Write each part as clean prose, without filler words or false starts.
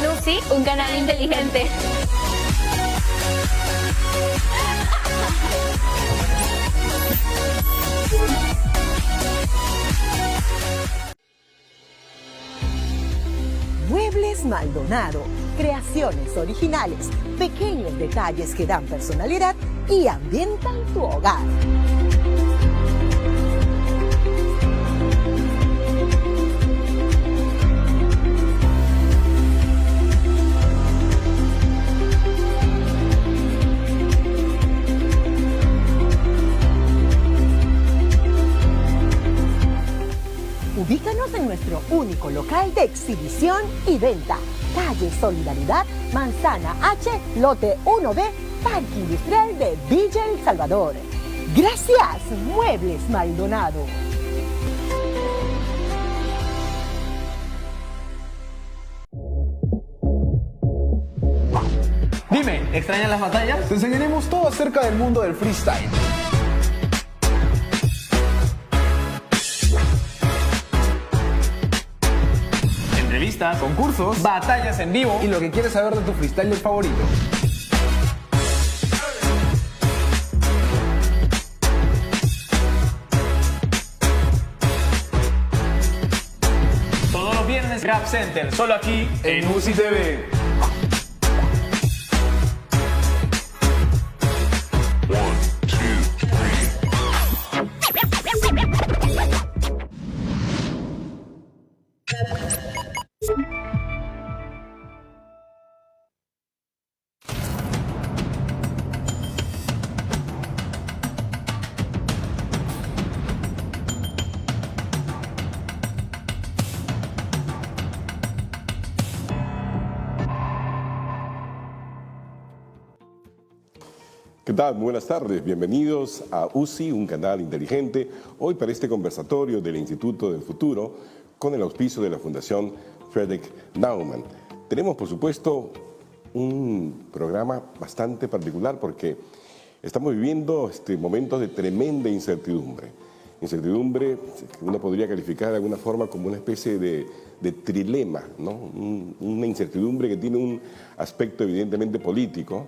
En UCI, un canal inteligente. Muebles Maldonado, creaciones originales, pequeños detalles que dan personalidad y ambientan tu hogar. Ubícanos en nuestro único local de exhibición y venta. Calle Solidaridad, Manzana H, lote 1B, Parque Industrial de Villa El Salvador. Gracias, Muebles Maldonado. Dime, ¿extrañan las batallas? Te enseñaremos todo acerca del mundo del freestyle. Entrevistas, Concursos batallas en vivo y lo que quieres saber de tu freestyler favorito. todos los viernes Rap Center, solo aquí En UCI TV. ¿Qué tal? Muy buenas tardes. Bienvenidos a UCI, un canal inteligente. Hoy para este conversatorio del Instituto del Futuro con el auspicio de la Fundación Frederick Naumann. Tenemos, por supuesto, un programa bastante particular porque estamos viviendo momentos de tremenda incertidumbre. Incertidumbre que uno podría calificar de alguna forma como una especie de trilema, ¿no? Una incertidumbre que tiene un aspecto evidentemente político,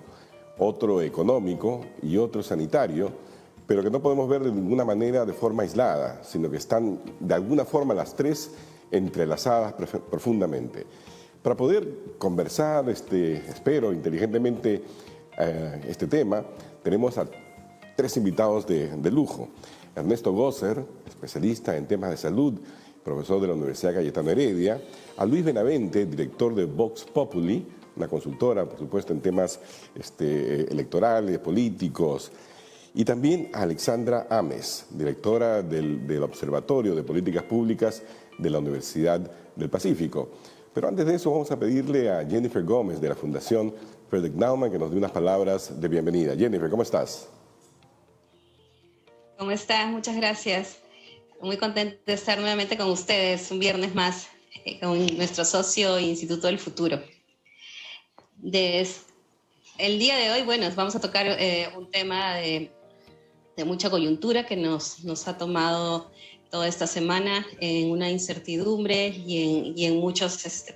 otro económico y otro sanitario, pero que no podemos ver de ninguna manera de forma aislada, sino que están de alguna forma las tres entrelazadas profundamente. Para poder conversar, espero, inteligentemente este tema, tenemos a tres invitados de lujo. Ernesto Gosser, especialista en temas de salud, profesor de la Universidad Cayetano Heredia, a Luis Benavente, director de Vox Populi, una consultora, por supuesto, en temas electorales, políticos, y también a Alexandra Ames, directora del Observatorio de Políticas Públicas de la Universidad del Pacífico. Pero antes de eso vamos a pedirle a Jennifer Gómez de la Fundación Frederick Naumann que nos dé unas palabras de bienvenida. Jennifer, ¿cómo estás? ¿Cómo estás? Muchas gracias. Muy contenta de estar nuevamente con ustedes un viernes más con nuestro socio Instituto del Futuro. El día de hoy, bueno, vamos a tocar un tema de mucha coyuntura que nos ha tomado toda esta semana en una incertidumbre y en mucha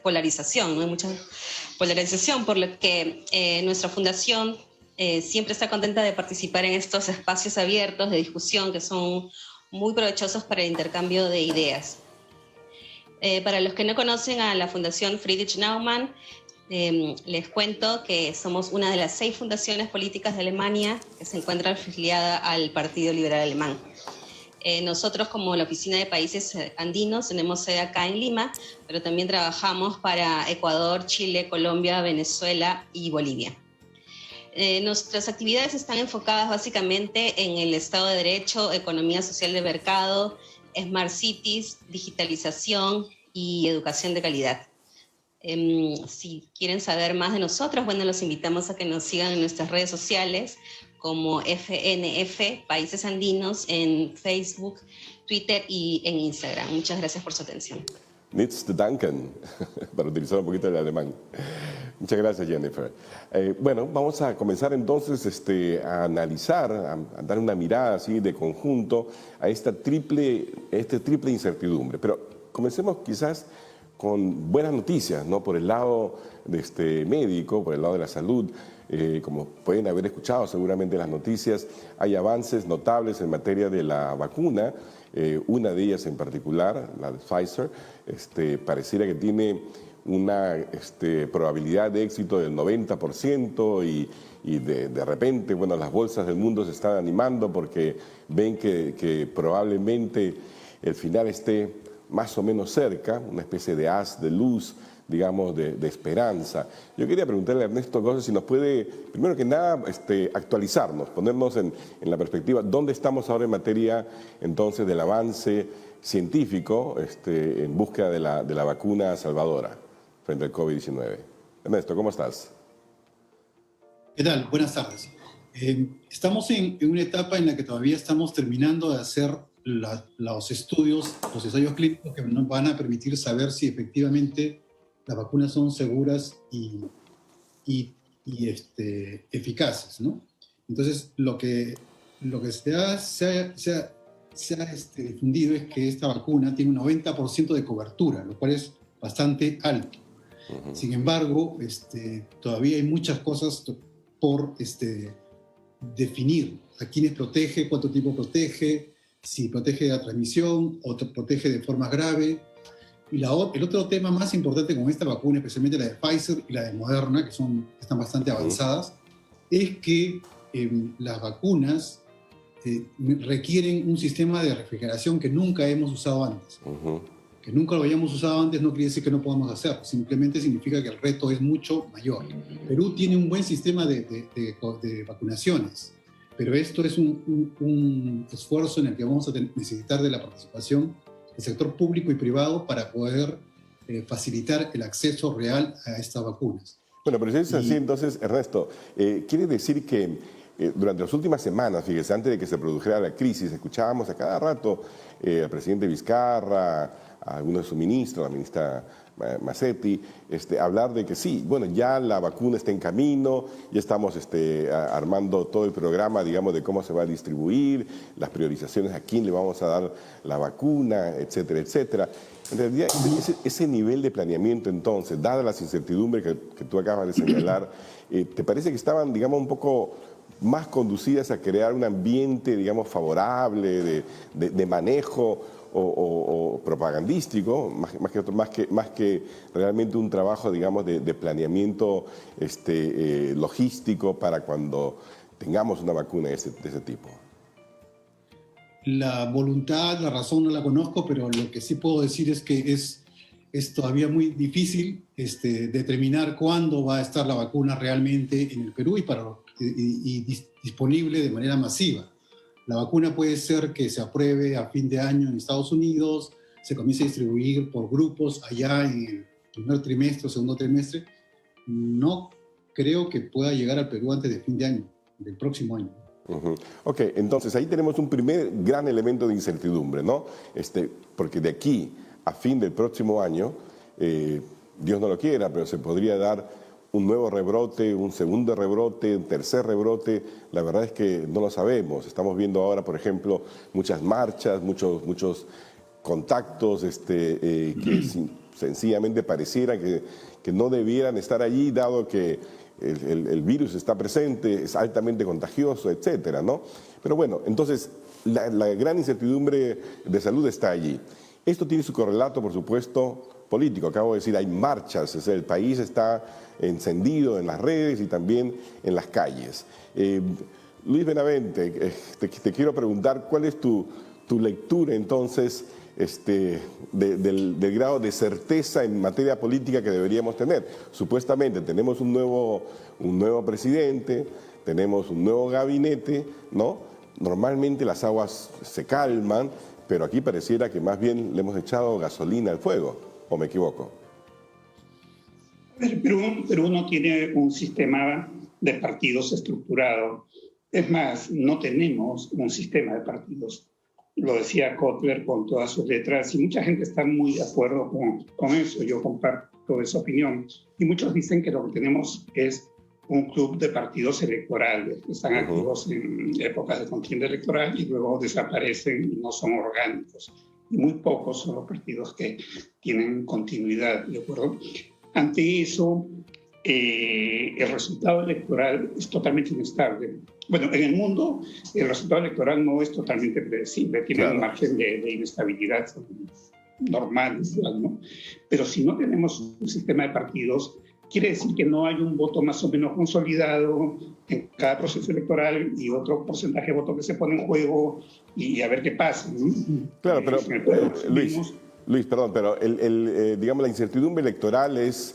polarización, ¿no? En mucha polarización, por lo que nuestra fundación siempre está contenta de participar en estos espacios abiertos de discusión que son muy provechosos para el intercambio de ideas. Para los que no conocen a la Fundación Friedrich Naumann, les cuento que somos una de las 6 fundaciones políticas de Alemania que se encuentra afiliada al Partido Liberal Alemán. Nosotros, como la Oficina de Países Andinos, tenemos sede acá en Lima, pero también trabajamos para Ecuador, Chile, Colombia, Venezuela y Bolivia. Nuestras actividades están enfocadas básicamente en el Estado de Derecho, economía social de mercado, Smart Cities, digitalización y educación de calidad. Si quieren saber más de nosotros, bueno, los invitamos a que nos sigan en nuestras redes sociales como FNF Países Andinos en Facebook, Twitter y en Instagram. Muchas gracias por su atención. Nichts zu danken, para utilizar un poquito el alemán. Muchas gracias, Jennifer. Bueno, vamos a comenzar entonces a analizar, a dar una mirada así de conjunto a esta triple incertidumbre. Pero comencemos quizás con buenas noticias, ¿no? Por el lado médico, por el lado de la salud. Como pueden haber escuchado seguramente en las noticias, hay avances notables en materia de la vacuna. Una de ellas en particular, la de Pfizer, pareciera que tiene una probabilidad de éxito del 90% y de repente, bueno, las bolsas del mundo se están animando porque ven que probablemente el final esté más o menos cerca, una especie de haz de luz, digamos, de esperanza. Yo quería preguntarle a Ernesto Gómez si nos puede, primero que nada, actualizarnos, ponernos en la perspectiva, ¿dónde estamos ahora en materia, entonces, del avance científico en búsqueda de la vacuna salvadora frente al COVID-19? Ernesto, ¿cómo estás? ¿Qué tal? Buenas tardes. Estamos en una etapa en la que todavía estamos terminando de hacer los estudios, los ensayos clínicos que nos van a permitir saber si efectivamente las vacunas son seguras y eficaces, ¿no? Entonces, lo que se ha difundido es que esta vacuna tiene un 90% de cobertura, lo cual es bastante alto. Uh-huh. Sin embargo, todavía hay muchas cosas por definir. ¿A quiénes protege? ¿Cuánto tiempo protege? Si protege de la transmisión o protege de forma grave. Y el otro tema más importante con esta vacuna, especialmente la de Pfizer y la de Moderna, que están bastante avanzadas, es que las vacunas requieren un sistema de refrigeración que nunca hemos usado antes. Uh-huh. Que nunca lo hayamos usado antes no quiere decir que no podamos hacerlo, simplemente significa que el reto es mucho mayor. Perú tiene un buen sistema de vacunaciones, pero esto es un esfuerzo en el que vamos a necesitar de la participación del sector público y privado para poder facilitar el acceso real a estas vacunas. Bueno, pero si es así, entonces, Ernesto, quiere decir que durante las últimas semanas, fíjese, antes de que se produjera la crisis, escuchábamos a cada rato al presidente Vizcarra, a algunos de sus ministros, la ministra Massetti, hablar de que sí, bueno, ya la vacuna está en camino, ya estamos armando todo el programa, digamos, de cómo se va a distribuir, las priorizaciones, a quién le vamos a dar la vacuna, etcétera, etcétera. En realidad, ese nivel de planeamiento, entonces, dadas las incertidumbres que tú acabas de señalar, ¿te parece que estaban, digamos, un poco más conducidas a crear un ambiente, digamos, favorable de manejo o propagandístico, más que realmente un trabajo, digamos, de planeamiento logístico para cuando tengamos una vacuna de ese tipo? La voluntad, la razón no la conozco, pero lo que sí puedo decir es que es todavía muy difícil determinar cuándo va a estar la vacuna realmente en el Perú y disponible de manera masiva. La vacuna puede ser que se apruebe a fin de año en Estados Unidos, se comience a distribuir por grupos allá en el primer trimestre o segundo trimestre. No creo que pueda llegar al Perú antes de fin de año, del próximo año. Uh-huh. Ok, entonces ahí tenemos un primer gran elemento de incertidumbre, ¿no? Porque de aquí a fin del próximo año, Dios no lo quiera, pero se podría dar un nuevo rebrote, un segundo rebrote, un tercer rebrote. La verdad es que no lo sabemos. Estamos viendo ahora, por ejemplo, muchas marchas, muchos contactos que sencillamente pareciera que no debieran estar allí, dado que el virus está presente, es altamente contagioso, etcétera, ¿no? Pero bueno, entonces la gran incertidumbre de salud está allí. Esto tiene su correlato, por supuesto, político. Acabo de decir, hay marchas, es decir, el país está encendido en las redes y también en las calles. Luis Benavente, te quiero preguntar, ¿cuál es tu lectura entonces del grado de certeza en materia política que deberíamos tener? Supuestamente tenemos un nuevo presidente, tenemos un nuevo gabinete, ¿no? Normalmente las aguas se calman, pero aquí pareciera que más bien le hemos echado gasolina al fuego, ¿o me equivoco? Perú no tiene un sistema de partidos estructurado. Es más, no tenemos un sistema de partidos. Lo decía Kotler con todas sus letras y mucha gente está muy de acuerdo con eso. Yo comparto esa opinión. Y muchos dicen que lo que tenemos es un club de partidos electorales que están activos en épocas de contienda electoral y luego desaparecen y no son orgánicos. y muy pocos son los partidos que tienen continuidad, ¿de acuerdo? Ante eso, el resultado electoral es totalmente inestable. Bueno, en el mundo el resultado electoral no es totalmente predecible, tiene un margen de inestabilidad normal, ¿no? Pero si no tenemos un sistema de partidos, quiere decir que no hay un voto más o menos consolidado en cada proceso electoral y otro porcentaje de votos que se pone en juego y a ver qué pasa, ¿no? Claro, pero Luis, perdón, pero digamos, la incertidumbre electoral es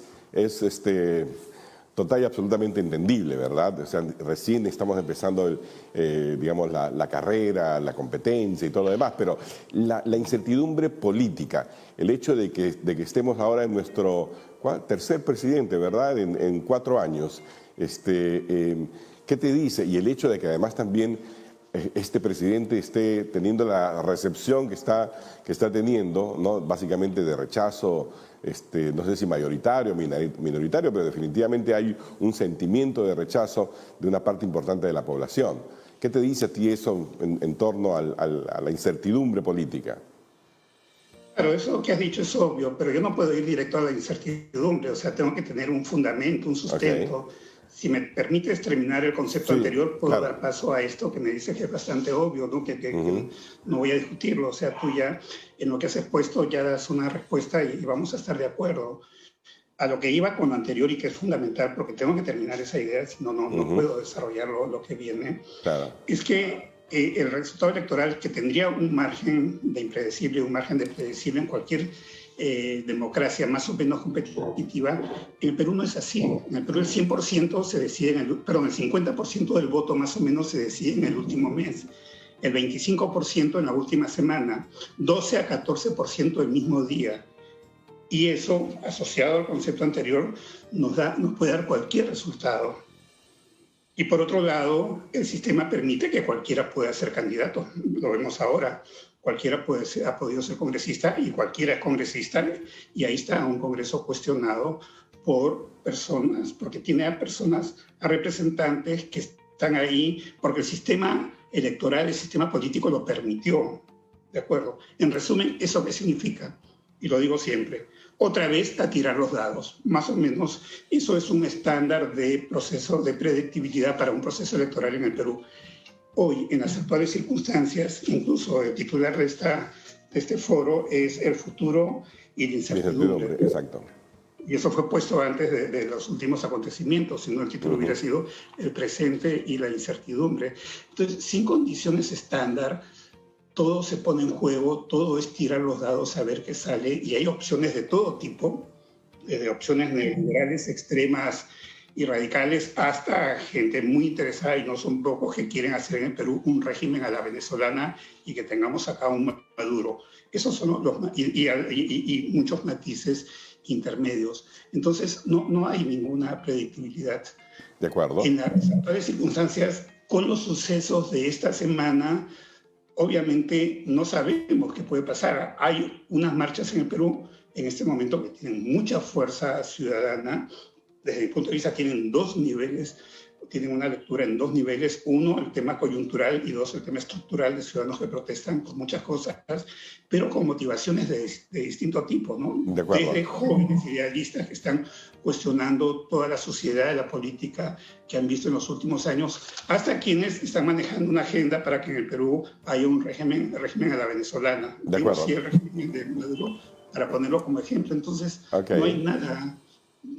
total y absolutamente entendible, ¿verdad? O sea, recién estamos empezando, digamos, la carrera, la competencia y todo lo demás, pero la incertidumbre política, el hecho de que estemos ahora en nuestro tercer presidente, ¿verdad?, en 4 años, ¿qué te dice? Y el hecho de que además también este presidente esté teniendo la recepción que está teniendo, ¿no?, básicamente de rechazo, no sé si mayoritario, minoritario, pero definitivamente hay un sentimiento de rechazo de una parte importante de la población. ¿Qué te dice a ti eso en torno a la incertidumbre política? Claro, eso que has dicho es obvio, pero yo no puedo ir directo a la incertidumbre, o sea, tengo que tener un fundamento, un sustento. Okay. Si me permites terminar el concepto anterior, puedo dar paso a esto que me dice que es bastante obvio, ¿no? Que no voy a discutirlo. O sea, tú ya en lo que has expuesto ya das una respuesta y vamos a estar de acuerdo. A lo que iba con lo anterior y que es fundamental, porque tengo que terminar esa idea, si no, no puedo desarrollar lo que viene, es que el resultado electoral, que tendría un margen de impredecible, un margen de predecible en cualquier democracia más o menos competitiva, en el Perú no es así. En el Perú el 100% se decide el 50% del voto más o menos se decide en el último mes, el 25% en la última semana, 12 a 14% el mismo día. Y eso, asociado al concepto anterior, nos puede dar cualquier resultado. Y por otro lado, el sistema permite que cualquiera pueda ser candidato. Lo vemos ahora. Cualquiera ha podido ser congresista y cualquiera es congresista, y ahí está un Congreso cuestionado por personas, porque tiene a representantes que están ahí porque el sistema electoral, el sistema político lo permitió, ¿de acuerdo? En resumen, ¿eso qué significa? Y lo digo siempre, otra vez a tirar los dados. Más o menos eso es un estándar de proceso de predictibilidad para un proceso electoral en el Perú. Hoy, en las actuales circunstancias, incluso el titular de este foro es el futuro y la incertidumbre. Exacto. Y eso fue puesto antes de los últimos acontecimientos, si no el título hubiera sido el presente y la incertidumbre. Entonces, sin condiciones estándar, todo se pone en juego, todo es tirar los dados a ver qué sale, y hay opciones de todo tipo, desde opciones neoliberales extremas y radicales hasta gente muy interesada, y no son pocos, que quieren hacer en el Perú un régimen a la venezolana y que tengamos acá un Maduro. Esos son y muchos matices intermedios. Entonces, no hay ninguna predictibilidad. De acuerdo. En las actuales circunstancias, con los sucesos de esta semana, obviamente no sabemos qué puede pasar. Hay unas marchas en el Perú en este momento que tienen mucha fuerza ciudadana. Desde mi punto de vista tienen 2 niveles, tienen una lectura en 2 niveles. 1, el tema coyuntural, y 2, el tema estructural de ciudadanos que protestan por muchas cosas, pero con motivaciones de distinto tipo, ¿no? Desde jóvenes idealistas que están cuestionando toda la sociedad y la política que han visto en los últimos años, hasta quienes están manejando una agenda para que en el Perú haya un régimen a la venezolana. De acuerdo. Sí, el régimen de Maduro, para ponerlo como ejemplo. Entonces, no hay nada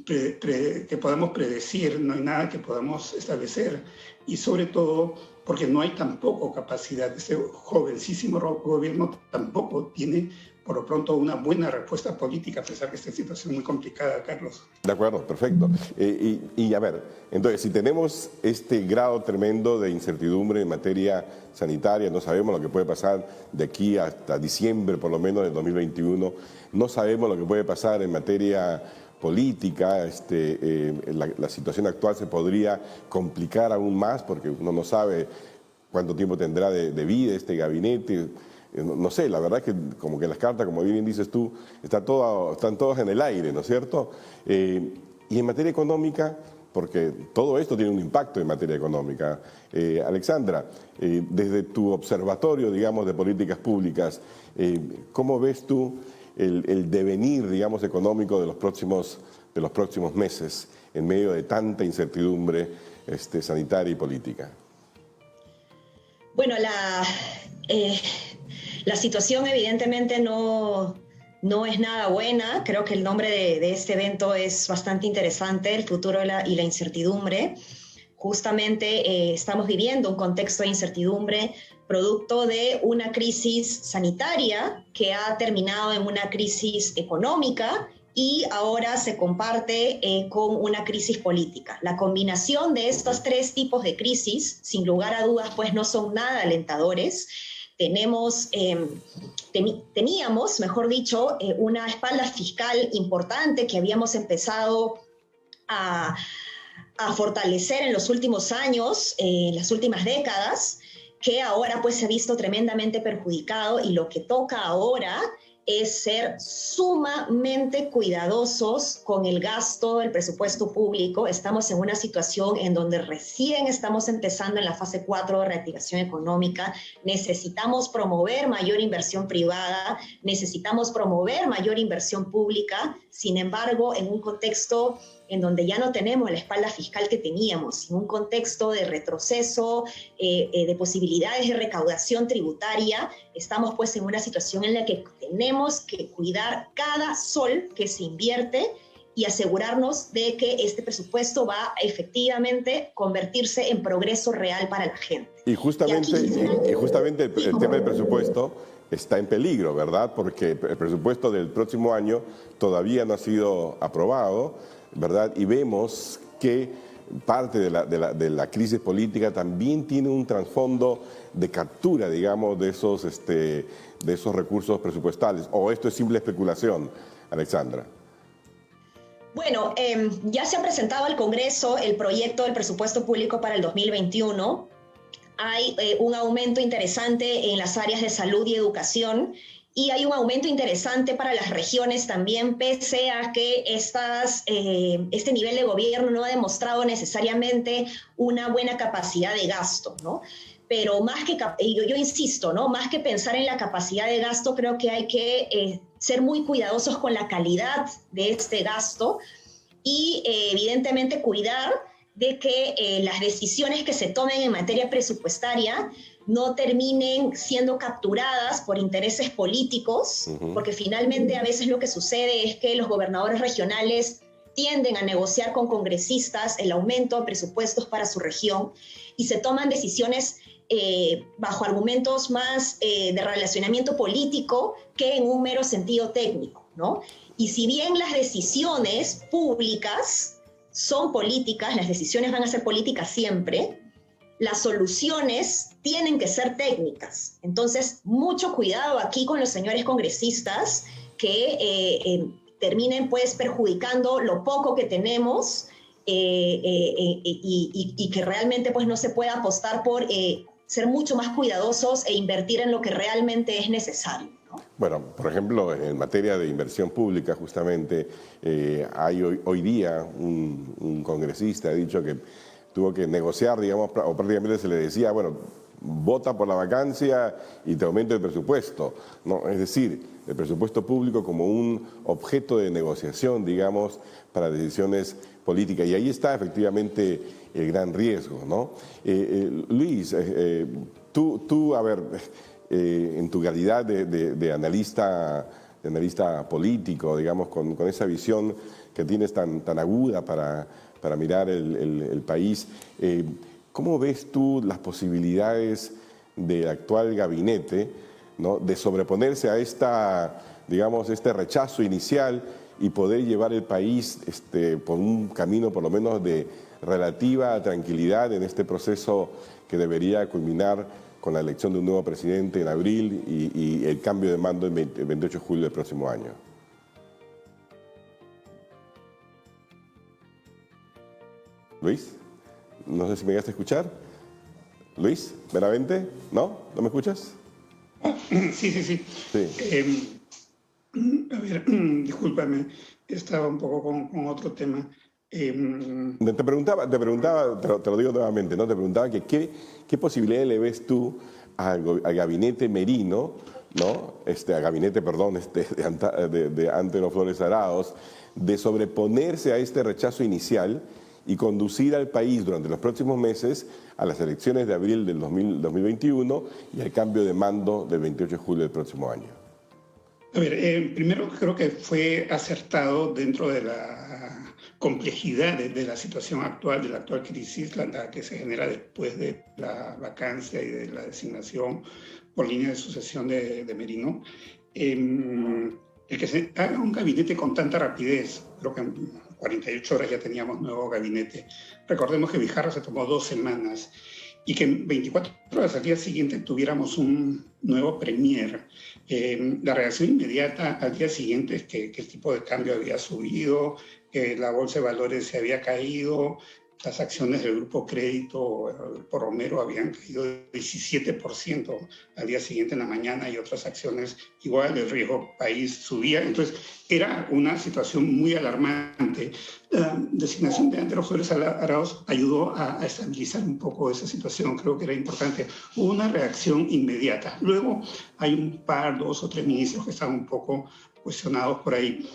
que podamos predecir, no hay nada que podamos establecer, y sobre todo porque no hay tampoco capacidad. Este jovencísimo gobierno tampoco tiene por lo pronto una buena respuesta política, a pesar que esta situación es muy complicada, Carlos. De acuerdo, perfecto. Y a ver, entonces, si tenemos este grado tremendo de incertidumbre en materia sanitaria, no sabemos lo que puede pasar de aquí hasta diciembre, por lo menos, del 2021, no sabemos lo que puede pasar en materia política, la situación actual se podría complicar aún más porque uno no sabe cuánto tiempo tendrá de vida este gabinete. No sé, la verdad es que como que las cartas, como bien dices tú, están todas en el aire, ¿no es cierto? Y en materia económica, porque todo esto tiene un impacto en materia económica. Alexandra, desde tu observatorio, digamos, de políticas públicas, ¿cómo ves tú el devenir, digamos, económico de los próximos meses en medio de tanta incertidumbre sanitaria y política? Bueno, la situación evidentemente no es nada buena. Creo que el nombre de este evento es bastante interesante, el futuro y la incertidumbre. Justamente estamos viviendo un contexto de incertidumbre producto de una crisis sanitaria que ha terminado en una crisis económica y ahora se comparte con una crisis política. La combinación de estos tres tipos de crisis, sin lugar a dudas, pues no son nada alentadores. Teníamos, mejor dicho, una espalda fiscal importante que habíamos empezado a fortalecer en los últimos años, en las últimas décadas, que ahora pues se ha visto tremendamente perjudicado, y lo que toca ahora es ser sumamente cuidadosos con el gasto del presupuesto público. Estamos en una situación en donde recién estamos empezando en la fase 4 de reactivación económica. Necesitamos promover mayor inversión privada, necesitamos promover mayor inversión pública. Sin embargo, en un contexto en donde ya no tenemos la espalda fiscal que teníamos, en un contexto de retroceso, de posibilidades de recaudación tributaria, estamos pues en una situación en la que tenemos que cuidar cada sol que se invierte y asegurarnos de que este presupuesto va a efectivamente convertirse en progreso real para la gente. Y justamente el tema del presupuesto está en peligro, ¿verdad? Porque el presupuesto del próximo año todavía no ha sido aprobado, ¿verdad? Y vemos que parte de la crisis política también tiene un trasfondo de captura, digamos, de esos recursos presupuestales. ¿O esto es simple especulación, Alexandra? Bueno, ya se ha presentado al Congreso el proyecto del presupuesto público para el 2021. Hay un aumento interesante en las áreas de salud y educación, y hay un aumento interesante para las regiones también, pese a que este nivel de gobierno no ha demostrado necesariamente una buena capacidad de gasto, ¿no? Pero yo insisto, ¿no? Más que pensar en la capacidad de gasto, creo que hay que ser muy cuidadosos con la calidad de este gasto y evidentemente cuidar de que las decisiones que se tomen en materia presupuestaria no terminen siendo capturadas por intereses políticos, porque finalmente a veces lo que sucede es que los gobernadores regionales tienden a negociar con congresistas el aumento de presupuestos para su región y se toman decisiones bajo argumentos más de relacionamiento político que en un mero sentido técnico, ¿no? Y si bien las decisiones públicas son políticas, las decisiones van a ser políticas siempre, las soluciones tienen que ser técnicas. Entonces, mucho cuidado aquí con los señores congresistas que terminen pues perjudicando lo poco que tenemos y que realmente pues no se pueda apostar por ser mucho más cuidadosos e invertir en lo que realmente es necesario, ¿no? Bueno, por ejemplo, en materia de inversión pública, justamente, hay hoy día un congresista ha dicho que tuvo que negociar, digamos, o prácticamente se le decía, bueno, vota por la vacancia y te aumento el presupuesto, ¿no? Es decir, el presupuesto público como un objeto de negociación, digamos, para decisiones políticas. Y ahí está efectivamente el gran riesgo, ¿no? Luis, tú, a ver, en tu calidad de analista político, digamos, con esa visión que tienes tan aguda para mirar el país, ¿cómo ves tú las posibilidades del actual gabinete, ¿no?, de sobreponerse a este rechazo inicial y poder llevar el país por un camino por lo menos de relativa tranquilidad en este proceso que debería culminar con la elección de un nuevo presidente en abril y el cambio de mando el 28 de julio del próximo año? Luis, no sé si me llegaste a escuchar. Luis, ¿veramente? ¿No? ¿No me escuchas? Sí. A ver, discúlpame, estaba un poco con otro tema. Te preguntaba, te lo digo nuevamente, ¿no? Te preguntaba que qué posibilidades le ves tú al gabinete Merino, ¿no? Al gabinete, perdón, de Antero Flores Arauz, de sobreponerse a este rechazo inicial y conducir al país durante los próximos meses a las elecciones de abril del 2021 y al cambio de mando del 28 de julio del próximo año. A ver, primero creo que fue acertado dentro de la complejidad de la situación actual, de la actual crisis, la que se genera después de la vacancia y de la designación por línea de sucesión de Merino. El que se haga un gabinete con tanta rapidez, creo que en 48 horas ya teníamos nuevo gabinete. Recordemos que Vizcarra se tomó 2 semanas y que en 24 horas al día siguiente tuviéramos un nuevo premier. La reacción inmediata al día siguiente es que el tipo de cambio había subido, que la bolsa de valores se había caído, las acciones del Grupo Crédito por Romero habían caído 17% al día siguiente en la mañana y otras acciones igual, el riesgo país subía. Entonces era una situación muy alarmante. La designación de Antero Flores Arauz ayudó a estabilizar un poco esa situación, creo que era importante. Hubo una reacción inmediata. Luego hay un par, 2 o 3 ministros que están un poco cuestionados por ahí.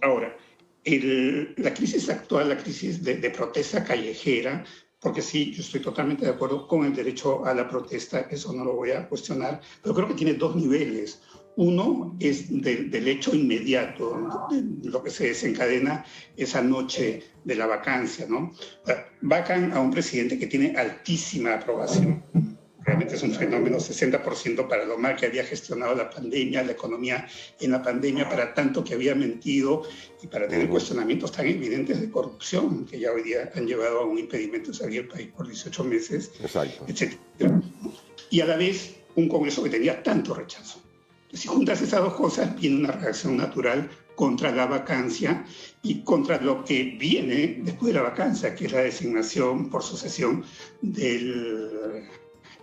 Ahora, la crisis actual, la crisis de protesta callejera, porque sí, yo estoy totalmente de acuerdo con el derecho a la protesta, eso no lo voy a cuestionar, pero creo que tiene 2 niveles. Uno es del hecho inmediato, de lo que se desencadena esa noche de la vacancia, ¿no? Vacan a un presidente que tiene altísima aprobación. Realmente es un fenómeno, 60% para lo mal que había gestionado la pandemia, la economía en la pandemia, para tanto que había mentido y para tener cuestionamientos tan evidentes de corrupción que ya hoy día han llevado a un impedimento de salir del país por 18 meses, etc. Y a la vez un Congreso que tenía tanto rechazo. Si juntas esas 2 cosas, viene una reacción natural contra la vacancia y contra lo que viene después de la vacancia, que es la designación por sucesión del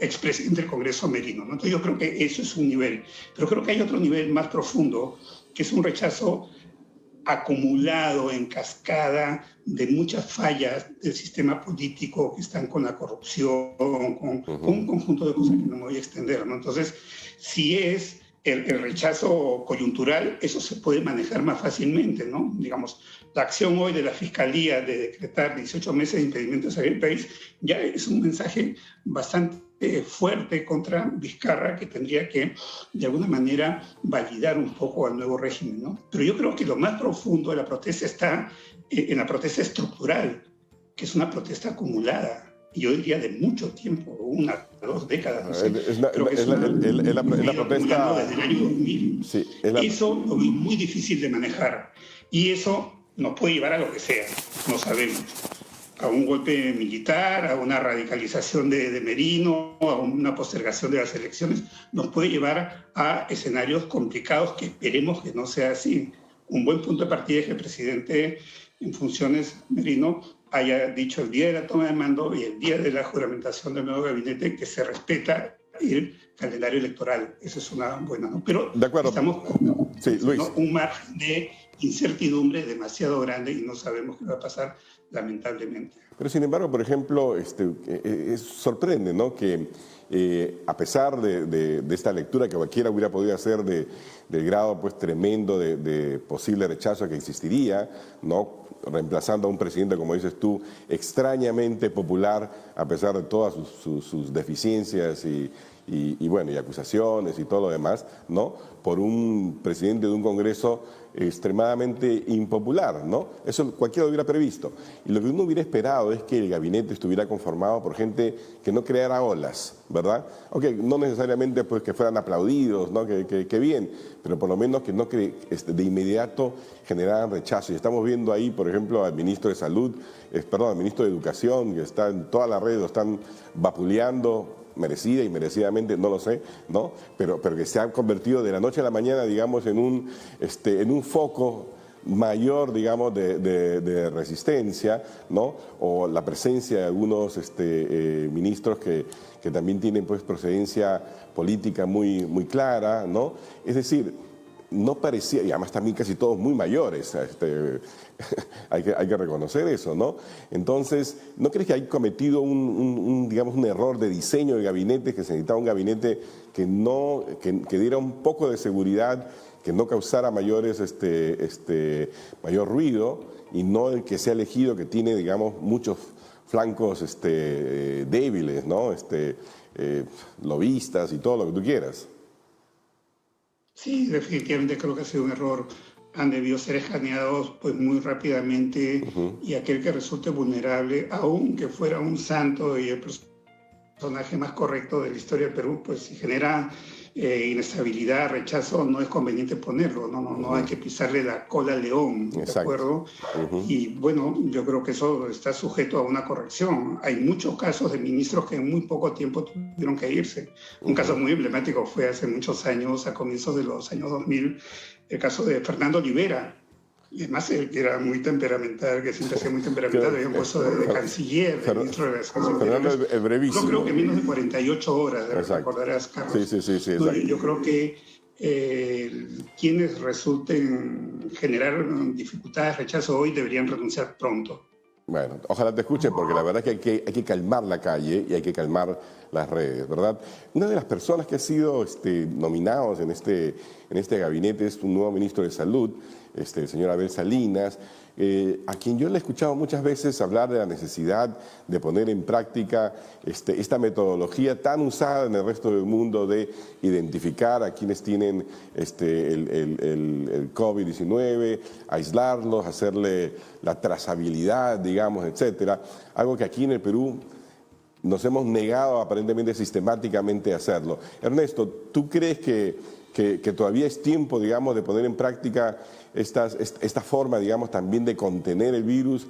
expresidente del Congreso Merino, ¿no? Entonces yo creo que eso es un nivel, pero creo que hay otro nivel más profundo, que es un rechazo acumulado en cascada de muchas fallas del sistema político que están con la corrupción, con un conjunto de cosas que no me voy a extender, ¿no? Entonces, si es el rechazo coyuntural, eso se puede manejar más fácilmente, ¿no? Digamos, la acción hoy de la Fiscalía de decretar 18 meses de impedimento de salir del país ya es un mensaje bastante fuerte contra Vizcarra, que tendría que, de alguna manera, validar un poco al nuevo régimen, ¿no? Pero yo creo que lo más profundo de la protesta está en la protesta estructural, que es una protesta acumulada. Y yo diría de mucho tiempo, 1 o 2 décadas. No sé. Creo que es la protesta desde el año 2000. Sí, eso lo vi muy difícil de manejar. Y eso nos puede llevar a lo que sea, no sabemos. A un golpe militar, a una radicalización de Merino, a una postergación de las elecciones, nos puede llevar a escenarios complicados que esperemos que no sea así. Un buen punto de partida es que el presidente en funciones, Merino, haya dicho el día de la toma de mando y el día de la juramentación del nuevo gabinete que se respeta el calendario electoral. Esa es una buena, ¿no? Pero estamos con un margen de incertidumbre demasiado grande y no sabemos qué va a pasar, lamentablemente. Pero sin embargo, por ejemplo, sorprende, ¿no?, que a pesar de esta lectura que cualquiera hubiera podido hacer del grado pues tremendo de posible rechazo que existiría, ¿no?, reemplazando a un presidente, como dices tú, extrañamente popular, a pesar de todas sus deficiencias y acusaciones y todo lo demás, ¿no?, por un presidente de un Congreso extremadamente impopular, ¿no? Eso cualquiera lo hubiera previsto. Y lo que uno hubiera esperado es que el gabinete estuviera conformado por gente que no creara olas, ¿verdad? Aunque no necesariamente pues que fueran aplaudidos, ¿no?, que bien, pero por lo menos que no de inmediato generaran rechazo. Y estamos viendo ahí, por ejemplo, al ministro de Salud, al ministro de Educación, que está en todas las redes, lo están vapuleando, merecida y merecidamente, no lo sé, ¿no? Pero que se ha convertido de la noche a la mañana, digamos, en un foco mayor, digamos, de resistencia, ¿no? O la presencia de algunos ministros que también tienen pues procedencia política muy clara, ¿no? Es decir, no parecía, y además también casi todos muy mayores, hay que reconocer eso, ¿no? Entonces, ¿no crees que hay cometido digamos, un error de diseño de gabinete, que se necesitaba un gabinete que diera un poco de seguridad, que no causara mayor ruido, y no el que sea elegido, que tiene, digamos, muchos flancos débiles, ¿no? Lobistas y todo lo que tú quieras? Sí, definitivamente creo que ha sido un error. Han debido ser escaneados pues muy rápidamente, y aquel que resulte vulnerable, aunque fuera un santo y el personaje más correcto de la historia del Perú, pues si genera inestabilidad, rechazo, no es conveniente ponerlo, no hay que pisarle la cola al león, ¿de acuerdo? Y bueno, yo creo que eso está sujeto a una corrección. Hay muchos casos de ministros que en muy poco tiempo tuvieron que irse. Un caso muy emblemático fue hace muchos años, a comienzos de los años 2000, el caso de Fernando Olivera. Y además él era muy temperamental, que siempre ha sido muy temperamental, habían puesto de canciller, de ministro de Relaciones Exteriores. Es brevísimo. Yo creo que menos de 48 horas, recordarás, Carlos. Sí, no, yo creo que quienes resulten generar dificultades, rechazo hoy, deberían renunciar pronto. Bueno, ojalá te escuchen, porque la verdad es que hay que calmar la calle y hay que calmar las redes, ¿verdad? Una de las personas que ha sido nominados en este gabinete es un nuevo ministro de Salud, el señor Abel Salinas, a quien yo le he escuchado muchas veces hablar de la necesidad de poner en práctica esta metodología tan usada en el resto del mundo de identificar a quienes tienen el COVID-19, aislarlos, hacerle la trazabilidad, digamos, etcétera. Algo que aquí en el Perú nos hemos negado aparentemente sistemáticamente a hacerlo. Ernesto, ¿tú crees que todavía es tiempo, digamos, de poner en práctica esta forma, digamos, también de contener el virus,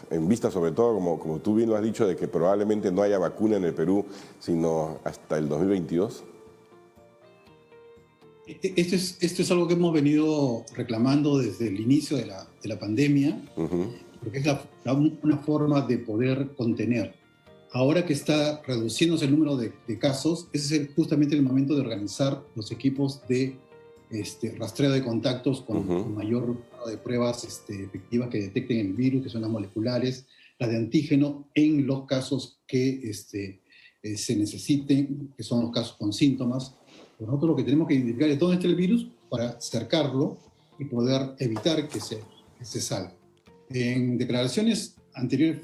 en vista sobre todo, como tú bien lo has dicho, de que probablemente no haya vacuna en el Perú sino hasta el 2022? Esto es algo que hemos venido reclamando desde el inicio de la pandemia, porque es una forma de poder contener. Ahora que está reduciéndose el número de casos, ese es justamente el momento de organizar los equipos de rastreo de contactos con mayor número de pruebas efectivas que detecten el virus, que son las moleculares, las de antígeno, en los casos que se necesiten, que son los casos con síntomas. Nosotros lo que tenemos que identificar es dónde está el virus para cercarlo y poder evitar que se salga. En declaraciones anteriores,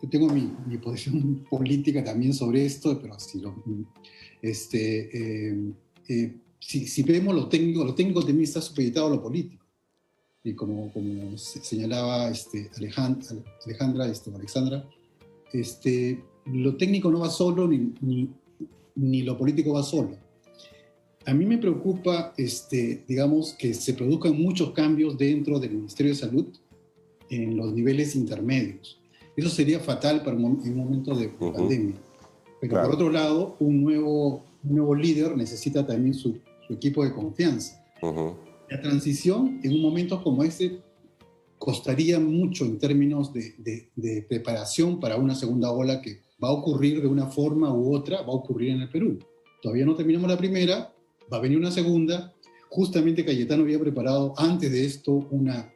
yo tengo mi posición política también sobre esto, pero si vemos lo técnico también está supeditado a lo político. Y como señalaba Alexandra, lo técnico no va solo ni lo político va solo. A mí me preocupa, digamos, que se produzcan muchos cambios dentro del Ministerio de Salud en los niveles intermedios. Eso sería fatal en un momento de pandemia. Pero claro, por otro lado, un nuevo líder necesita también su equipo de confianza. La transición en un momento como este costaría mucho en términos de preparación para una segunda ola que va a ocurrir de una forma u otra, va a ocurrir en el Perú. Todavía no terminamos la primera, va a venir una segunda. Justamente Cayetano había preparado antes de esto una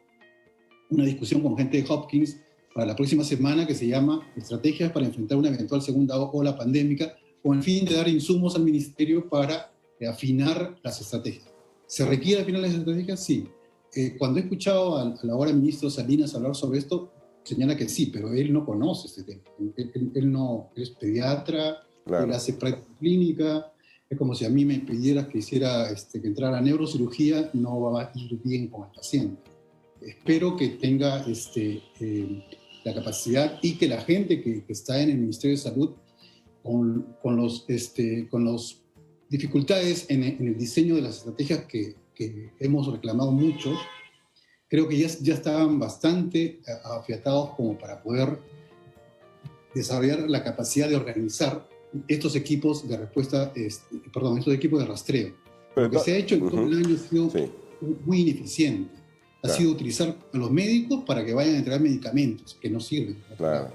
discusión con gente de Hopkins para la próxima semana que se llama Estrategias para enfrentar una eventual segunda ola pandémica, con el fin de dar insumos al ministerio para afinar las estrategias. ¿Se requiere afinar las estrategias? Sí. Cuando he escuchado al ahora ministro Salinas hablar sobre esto, señala que sí, pero él no conoce este tema. Él es pediatra, claro, él hace práctica clínica. Es como si a mí me pidieras que que entrara a neurocirugía, no va a ir bien con el paciente. Espero que tenga la capacidad y que la gente que está en el Ministerio de Salud, con las dificultades en el diseño de las estrategias que hemos reclamado mucho, creo que ya estaban bastante afiatados como para poder desarrollar la capacidad de organizar estos equipos de respuesta, estos equipos de rastreo. Lo que se ha hecho en todo el año ha sido muy ineficiente. Ha sido utilizar a los médicos para que vayan a entregar medicamentos que no sirven. Claro.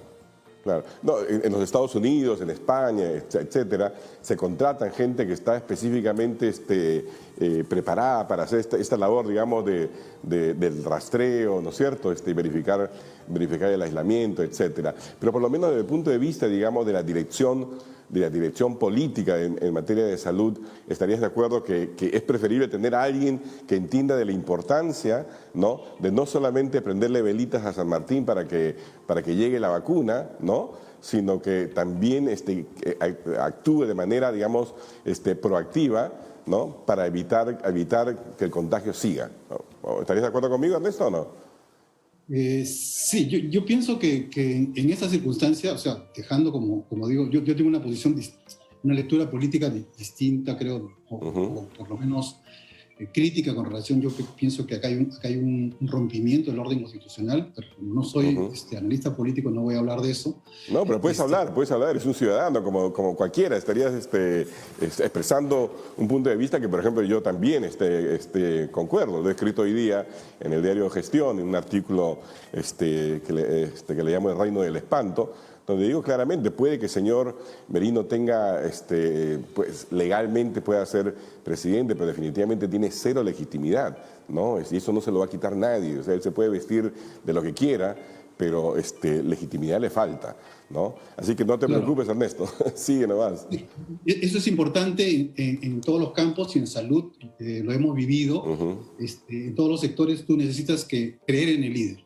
Claro. No, en los Estados Unidos, en España, etcétera, se contratan gente que está específicamente preparada para hacer esta labor, digamos, del rastreo, ¿no es cierto? Verificar el aislamiento, etcétera. Pero por lo menos desde el punto de vista, digamos, de la dirección política en materia de salud, ¿estarías de acuerdo que es preferible tener a alguien que entienda de la importancia, ¿no?, de no solamente prenderle velitas a San Martín para que llegue la vacuna, ¿no?, sino que también actúe de manera, digamos, proactiva, ¿no?, para evitar que el contagio siga, ¿no? ¿Estarías de acuerdo conmigo, Ernesto, o no? Sí, yo pienso que en esta circunstancia, o sea, dejando como digo, yo tengo una posición, una lectura política distinta, creo, o por lo menos crítica con relación. Yo pienso que acá hay un rompimiento del orden constitucional, pero como no soy analista político, no voy a hablar de eso. No, pero puedes hablar, eres un ciudadano como cualquiera, estarías expresando un punto de vista que, por ejemplo, yo también concuerdo. Lo he escrito hoy día en el diario Gestión, en un artículo que le llamo El Reino del Espanto, donde digo claramente, puede que el señor Merino tenga, pues legalmente pueda ser presidente, pero definitivamente tiene cero legitimidad, ¿no? Y eso no se lo va a quitar nadie. O sea, él se puede vestir de lo que quiera, pero legitimidad le falta, ¿no? Así que no te preocupes, Ernesto, sigue nomás. Eso es importante en todos los campos y en salud, lo hemos vivido. En todos los sectores tú necesitas creer en el líder.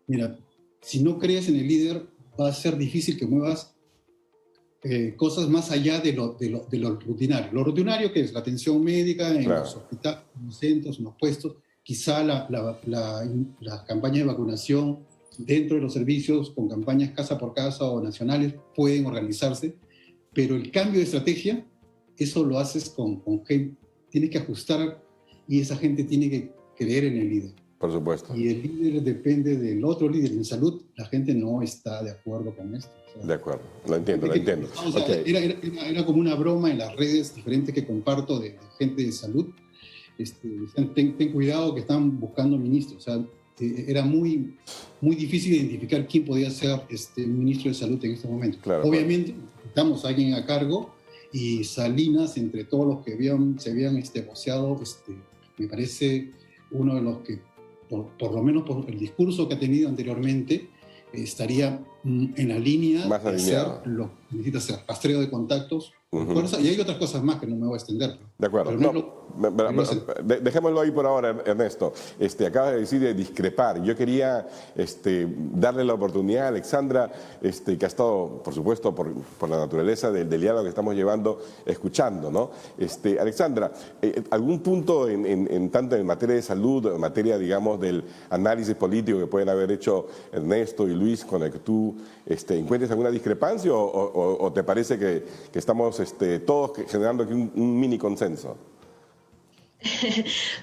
Mira, si no crees en el líder, va a ser difícil que muevas cosas más allá de lo rutinario. Lo rutinario, que es la atención médica en los hospitales, en los centros, en los puestos, quizá la campaña de vacunación dentro de los servicios, con campañas casa por casa o nacionales, pueden organizarse, pero el cambio de estrategia, eso lo haces con gente, tienes que ajustar, y esa gente tiene que creer en el líder. Por supuesto. Y el líder depende del otro líder. En salud, la gente no está de acuerdo con esto. O sea, de acuerdo, lo entiendo. O sea, era como una broma en las redes diferentes que comparto de gente de salud. Ten cuidado que están buscando ministros. O sea, era muy difícil identificar quién podía ser ministro de salud en este momento. Claro, obviamente, necesitamos a alguien a cargo, y Salinas, entre todos los que se habían voceado, me parece uno de los que, por lo menos por el discurso que ha tenido anteriormente, estaría en la línea más de hacer lo que necesita hacer, rastreo de contactos, fuerza, y hay otras cosas más que no me voy a extender. De acuerdo. Dejémoslo ahí por ahora, Ernesto. Acaba de decir de discrepar. Yo quería darle la oportunidad a Alexandra, que ha estado, por supuesto, por la naturaleza del diálogo que estamos llevando, escuchando, ¿no? Alexandra, ¿algún punto tanto en materia de salud, en materia, digamos, del análisis político que pueden haber hecho Ernesto y Luis, con el que tú encuentres alguna discrepancia, o te parece que estamos todos generando aquí un mini consenso?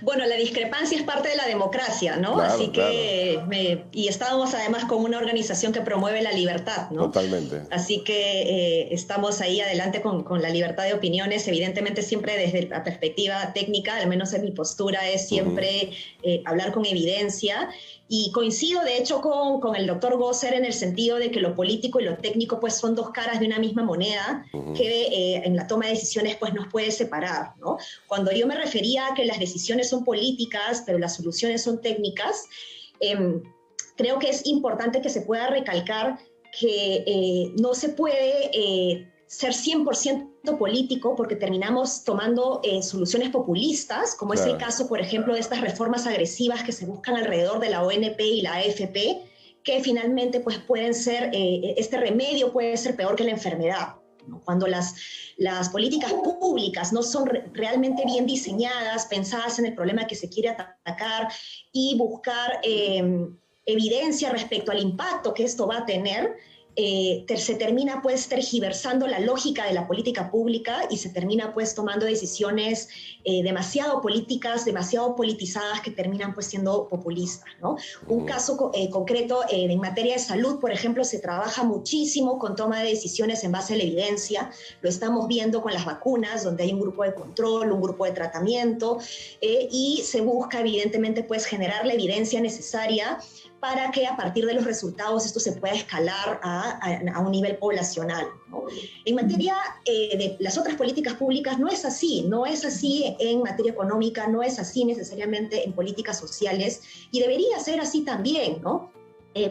Bueno, la discrepancia es parte de la democracia, ¿no? Claro, así que, y estamos además con una organización que promueve la libertad, ¿no? Totalmente. Así que estamos ahí adelante con la libertad de opiniones, evidentemente siempre desde la perspectiva técnica, al menos en mi postura es siempre hablar con evidencia. Y coincido, de hecho, con el doctor Gosser en el sentido de que lo político y lo técnico pues, son dos caras de una misma moneda que en la toma de decisiones pues, nos puede separar, ¿no? Cuando yo me refería a que las decisiones son políticas, pero las soluciones son técnicas, creo que es importante que se pueda recalcar que no se puede ser 100% político porque terminamos tomando soluciones populistas, como es el caso, por ejemplo, de estas reformas agresivas que se buscan alrededor de la ONP y la AFP, que finalmente pues, pueden ser, este remedio puede ser peor que la enfermedad, ¿no? Cuando las políticas públicas no son realmente bien diseñadas, pensadas en el problema que se quiere atacar y buscar evidencia respecto al impacto que esto va a tener, se termina pues tergiversando la lógica de la política pública y se termina pues tomando decisiones demasiado políticas, demasiado politizadas que terminan pues siendo populistas, ¿no? Un caso concreto en materia de salud, por ejemplo, se trabaja muchísimo con toma de decisiones en base a la evidencia. Lo estamos viendo con las vacunas, donde hay un grupo de control, un grupo de tratamiento y se busca evidentemente pues generar la evidencia necesaria para que a partir de los resultados esto se pueda escalar a un nivel poblacional, ¿no? En materia de las otras políticas públicas no es así en materia económica, no es así necesariamente en políticas sociales, y debería ser así también, ¿no?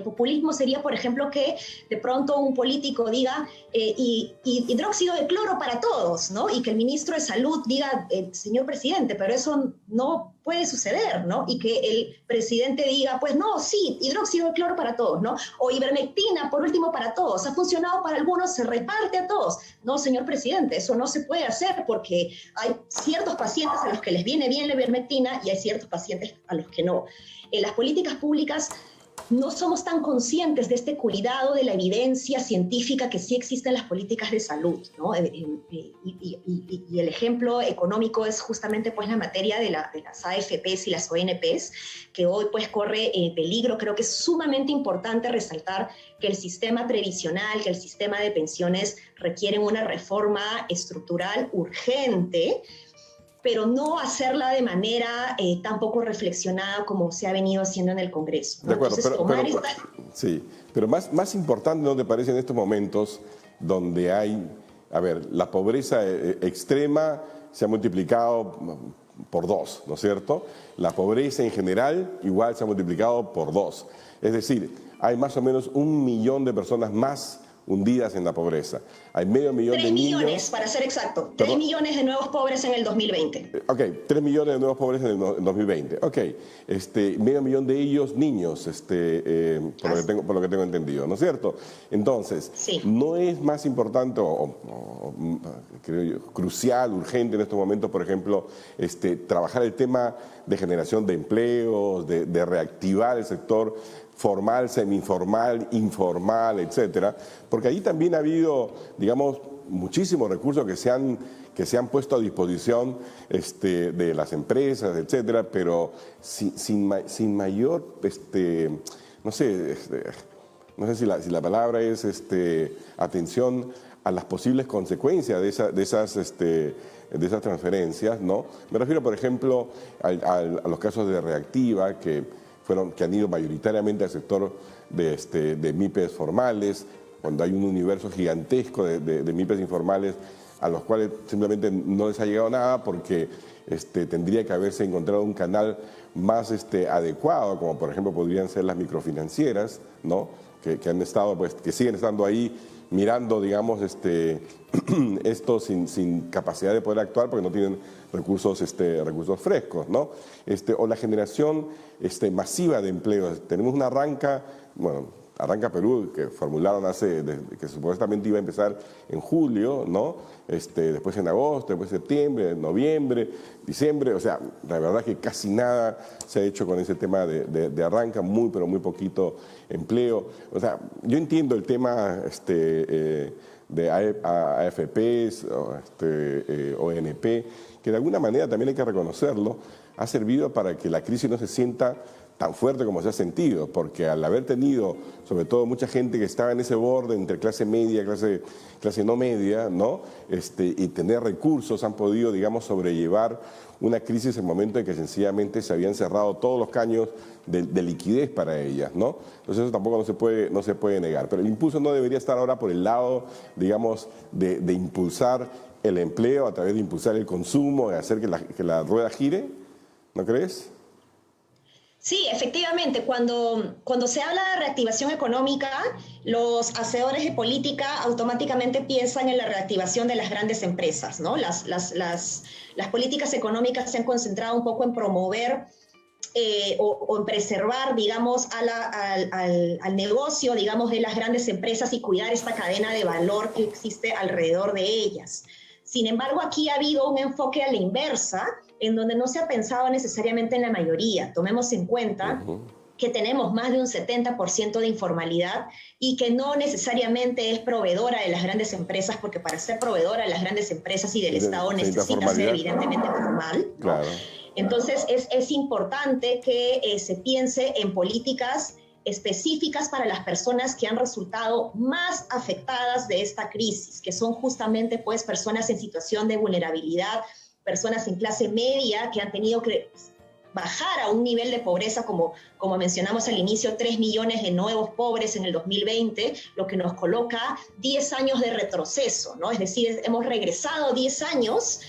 Populismo sería, por ejemplo, que de pronto un político diga hidróxido de cloro para todos, ¿no? Y que el ministro de Salud diga, señor presidente, pero eso no puede suceder, ¿no? Y que el presidente diga, pues no, sí, hidróxido de cloro para todos, ¿no? O ivermectina, por último, para todos. Ha funcionado para algunos, se reparte a todos. No, señor presidente, eso no se puede hacer porque hay ciertos pacientes a los que les viene bien la ivermectina y hay ciertos pacientes a los que no. En las políticas públicas no somos tan conscientes de este cuidado de la evidencia científica que sí existe en las políticas de salud, ¿no? Y el ejemplo económico es justamente pues la materia de las AFPs y las ONPs, que hoy pues corre peligro. Creo que es sumamente importante resaltar que el sistema previsional, que el sistema de pensiones requieren una reforma estructural urgente, pero no hacerla de manera tan poco reflexionada como se ha venido haciendo en el Congreso, ¿no? De acuerdo, entonces, sí, pero más importante, ¿no te parece en estos momentos donde hay, la pobreza extrema se ha multiplicado por 2, ¿no es cierto? La pobreza en general igual se ha multiplicado por 2. Es decir, hay más o menos 1 millón de personas más hundidas en la pobreza. Hay medio millón de niños... 3 millones, para ser exacto. 3 millones de nuevos pobres en el 2020. Ok, 3 millones de nuevos pobres en el 2020. Ok, medio millón de ellos niños, por lo que tengo entendido, ¿no es cierto? Entonces, sí. ¿No es más importante creo yo, crucial, urgente en estos momentos, por ejemplo, trabajar el tema de generación de empleos, de reactivar el sector formal, semi-informal, informal, etcétera? Porque ahí también ha habido, digamos, muchísimos recursos que se han puesto a disposición de las empresas, etcétera, pero sin mayor, no sé si la palabra es atención a las posibles consecuencias de esas transferencias, ¿no? Me refiero, por ejemplo, a los casos de Reactiva, que han ido mayoritariamente al sector de MIPES formales, cuando hay un universo gigantesco de MIPES informales a los cuales simplemente no les ha llegado nada porque tendría que haberse encontrado un canal más adecuado, como por ejemplo podrían ser las microfinancieras, ¿no? Que han estado, pues, que siguen estando ahí mirando, digamos, esto sin capacidad de poder actuar porque no tienen recursos frescos, ¿no? O la generación masiva de empleos. Tenemos una Arranca Perú, que formularon que supuestamente iba a empezar en julio, ¿no? Después en agosto, después en septiembre, noviembre, diciembre. O sea, la verdad es que casi nada se ha hecho con ese tema de Arranca, pero muy poquito empleo. O sea, yo entiendo el tema de AFPs, ONP, que de alguna manera también hay que reconocerlo, ha servido para que la crisis no se sienta tan fuerte como se ha sentido, porque al haber tenido, sobre todo, mucha gente que estaba en ese borde entre clase media, clase no media, ¿no? Y tener recursos, han podido, digamos, sobrellevar una crisis en el momento en que sencillamente se habían cerrado todos los caños de liquidez para ellas, ¿no? Entonces eso tampoco no se puede negar. Pero el impulso no debería estar ahora por el lado, digamos, de impulsar el empleo a través de impulsar el consumo, de hacer que la rueda gire, ¿no crees? Sí, efectivamente, cuando se habla de reactivación económica, los hacedores de política automáticamente piensan en la reactivación de las grandes empresas, ¿no? Las políticas económicas se han concentrado un poco en promover o en preservar, digamos, al negocio, digamos, de las grandes empresas y cuidar esta cadena de valor que existe alrededor de ellas. Sin embargo, aquí ha habido un enfoque a la inversa, en donde no se ha pensado necesariamente en la mayoría. Tomemos en cuenta que tenemos más de un 70% de informalidad y que no necesariamente es proveedora de las grandes empresas, porque para ser proveedora de las grandes empresas y del Estado necesita ser evidentemente formal, ¿no? Claro. Entonces es importante que se piense en políticas específicas para las personas que han resultado más afectadas de esta crisis, que son justamente pues personas en situación de vulnerabilidad, personas en clase media que han tenido que bajar a un nivel de pobreza como mencionamos al inicio, 3 millones de nuevos pobres en el 2020, lo que nos coloca 10 años de retroceso, ¿no? Es decir, hemos regresado 10 años